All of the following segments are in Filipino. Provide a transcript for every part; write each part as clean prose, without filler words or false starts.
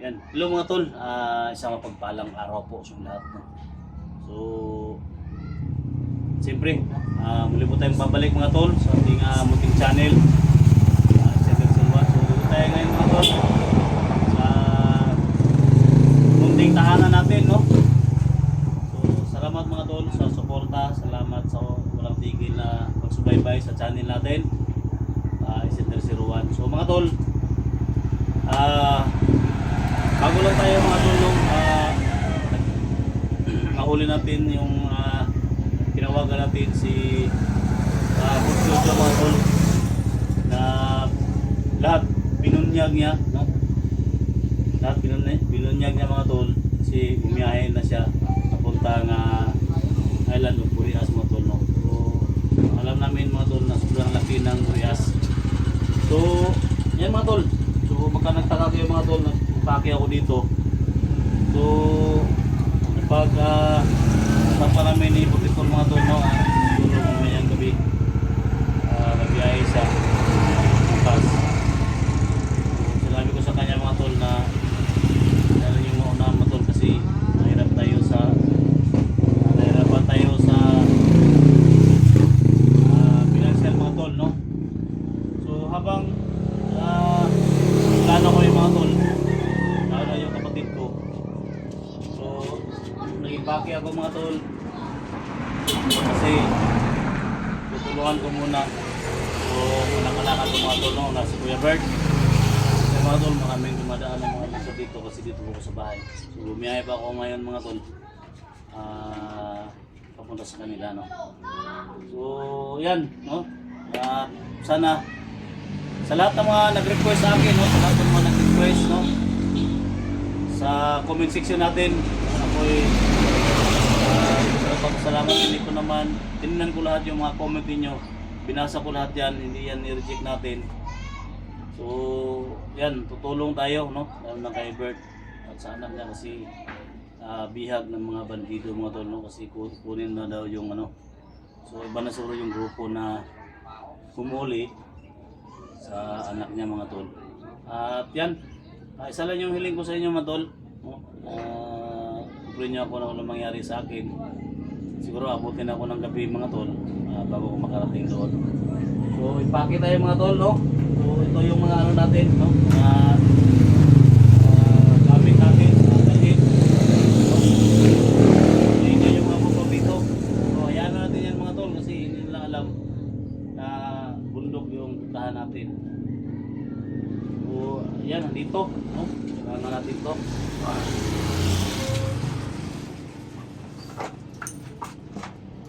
Yan. Hello mga tol, isang mapagpalang araw po sa lahat. No? So, siyempre, muli po tayong babalik mga tol sa ating munting channel. So, dito tayo ngayon mga tol sa munting tahanan natin. No? So, salamat mga tol sa suporta, salamat sa walang tigil na pagsubaybay sa channel natin. Isinter01. So mga tol, bago lang tayo mga tulong, mahuli natin yung tinawagan natin si Jojo mga tol na lahat binunyag niya, no? Lahat binunyag niya mga tol kasi bumiyahe na siya papunta nga Island of Burias mga tol, no? So alam namin mga tol na sobrang laki ng Burias. So yan mga tol, so baka nagtaka kayo mga tol, nagpaki ako dito. So pag sapa namin ni Butitol mga tol, no, siguro mamayang gabi nagbiyahe sa bukas. So sinabi ko sa kanya mga tol na ano yung mauna mga tol kasi nahirapan tayo sa financial mga tol, no. So habang plano ko yung mga tol, lalo na yung kapatid ko. So nagipake ako mga tol kasi tutulungan ko muna. So malakalakan ko mga tol, no, na si Kuya Bert. Kasi mga tol, maraming dumadaan ng mga luso dito kasi dito ko sa bahay. So bumiyahe pa ako ngayon mga tol, papunta sa kanila, no. So yan, no. Sana sa lahat ng mga nag-request sa akin, no, sa lahat ng mga nag-request, no, sa comment section natin, ako'y salamat. Hindi ko naman, tinignan ko lahat yung mga comment niyo, binasa ko lahat yan, hindi yan i-reject natin. So yan, tutulong tayo, no, lalo na kay Bert at sa anak niya kasi bihag ng mga bandido mga tol, no, kasi kunin na daw yung ano. So iba na siguro yung grupo na humuli sa anak niya mga tol. At yan, isa lang yung hiling ko sa inyo mga tol, no? Tuloy niyo ako na walang mangyari sa akin. Siguro abutin ako ng gabi mga tol, bago ko makarating doon. So ipake tayo mga tol, no? So ito yung mga ano natin, no? Gamit natin, dalhin. Ito yung mga bubog dito. So hayaan natin yan mga tol kasi hindi nila alam na bundok yung puntahan natin. So yan, nandito, no? Kailangan natin to.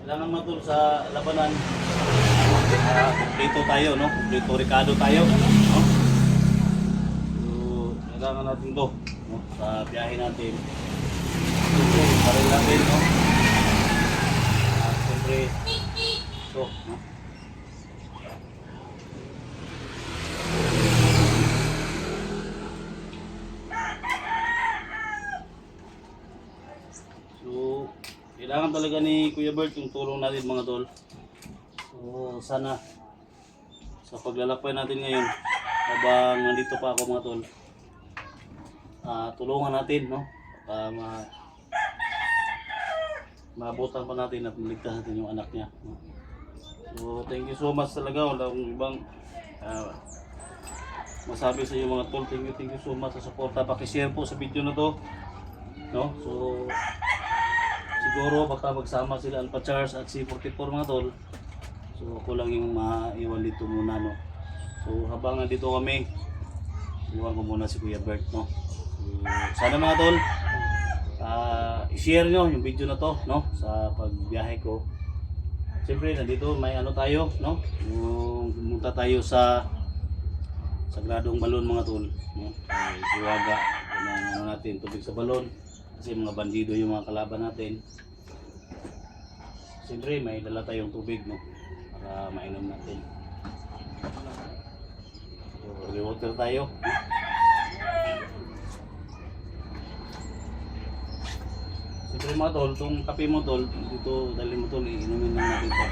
Kailangan matul sa labanan. Kompleto tayo, no? Kompleto Ricardo tayo, no? So kailangan natin to, no? Sa biyahe natin. So parang natin, no? Siyempre ito, no? So kailangan talaga ni Kuya Bert yung tulong natin mga tol. So sana sa paglalakbay natin ngayon habang nandito pa ako mga tol, tulungan natin, no, para maabutan pa natin at maligtas natin yung anak niya, no? So thank you so much talaga. Wala akong ibang masabi sa iyo mga tol. Thank you so much sa suporta. Paki-share po sa video na to, no. So siguro baka magsama sila Alpha Charles at si 44 mga tol. So ako lang yung maiwan dito muna, no. So habang nandito kami, iwan ko muna si Kuya Bert, no. So, sana mga tol, i-share nyo yung video na to, no, sa pagbiyahe ko. Siyempre nandito may ano tayo, no, pumunta tayo sa Sagradong Balon mga tol, no. Iwaga ng ano natin, tubig sa balon kasi mga bandido yung mga kalaban natin. Siyempre may dala tayong tubig, no, para mainom natin. So water tayo, no? Siyempre mga tol, itong kape mo tol, dito dali mo tol, iinumin lang natin ito.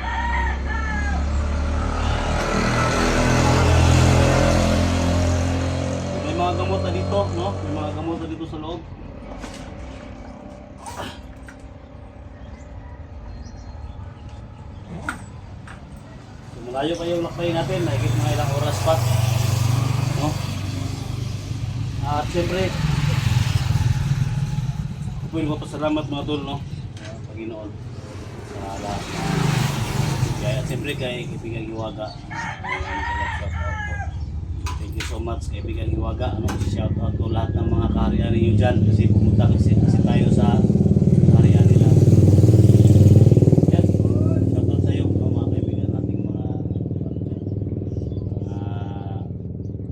May mga gamot na dito, no? May mga gamot na dito sa loob. So, malayo pa yung lakbay natin, mahigit mga ilang oras pa, no? At siyempre, pwede mapasalamat mga tol, no? Panginoon sa lahat na bigay. At siyempre kay Kaibigan Hiwaga, thank you so much Kaibigan Hiwaga, ano? Shout out ko lahat ng mga kaharian ninyo dyan kasi pumunta kasi tayo sa kaharian nila. Yan, shout out sa iyo, mga kaibigan nating mga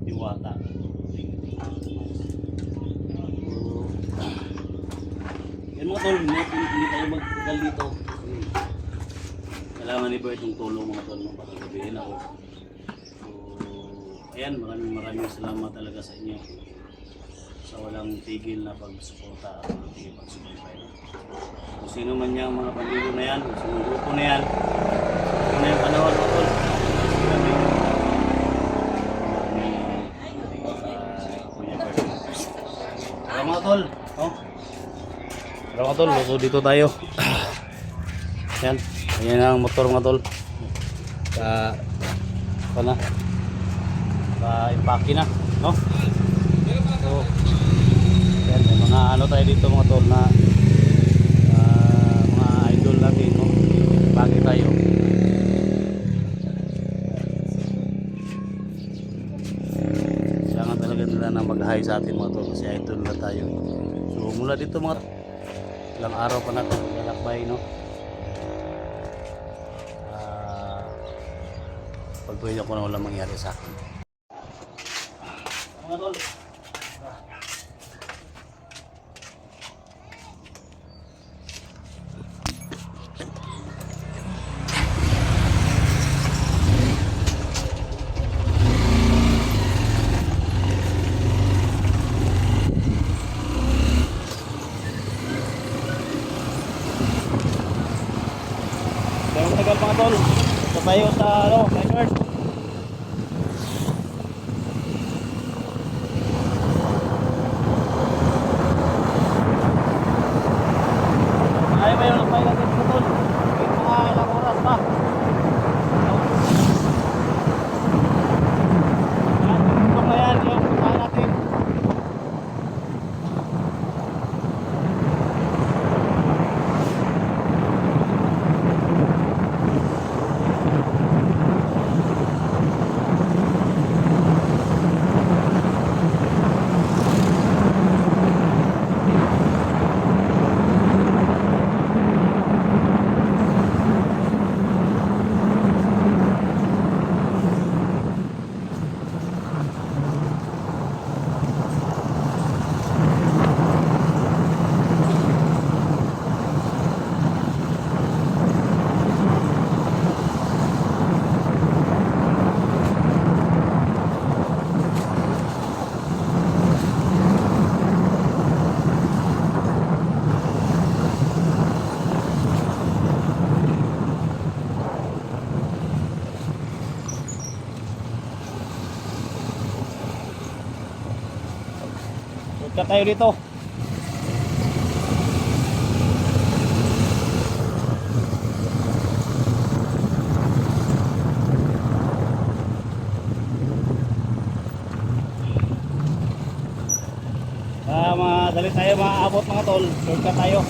diwata. Yan mga tol, hindi tayo magtagal dito. Kailangan ni Bert yung tulong mga tol, no? Para sabihin ako. So, ayan, maraming salamat talaga sa inyo. Sa walang tigil na pagsuporta at tigil pagsubaybay. Kung sino man yung mga pamilyo na yan, kung sino grupo na yan, kung na yung panahon mga tol. Kaya mga tol, oh. Tara mga tol, luto dito tayo. Yan, ayan ang motor mga tol. Impake na, no? So, yan, may mga ano tayo dito mga tol na mga idol natin, no? Impake tayo. Kailangan talaga nila na mag-hi sa atin mga tol kasi idol na tayo. So mula dito mga ilang araw pa natin lalakbay, no? Pagpwede ko na walang mangyari sa akin mga tol. Pero tagal mga tol, sa tayo sa ano, record. Ay, may lakbay natin mga tol. Mga ilang oras pa. Yan, ito na yan yung puntahan natin. Punta tayo dito. Madali tayo maaabot mga tol. Shortcut tayo.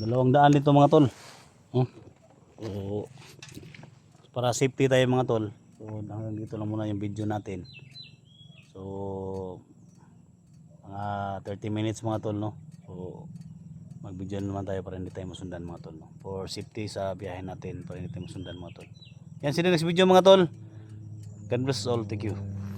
Dalawang daan dito mga tol. Oh. So, para safety tayo mga tol. So hanggang dito lang muna yung video natin. So mga 30 minutes mga tol, no. So mag-video naman tayo para hindi tayo masundan mga tol, no? For safety sa biyahe natin para hindi tayo masundan mga tol. Yan sila next video mga tol. God bless all. Thank you.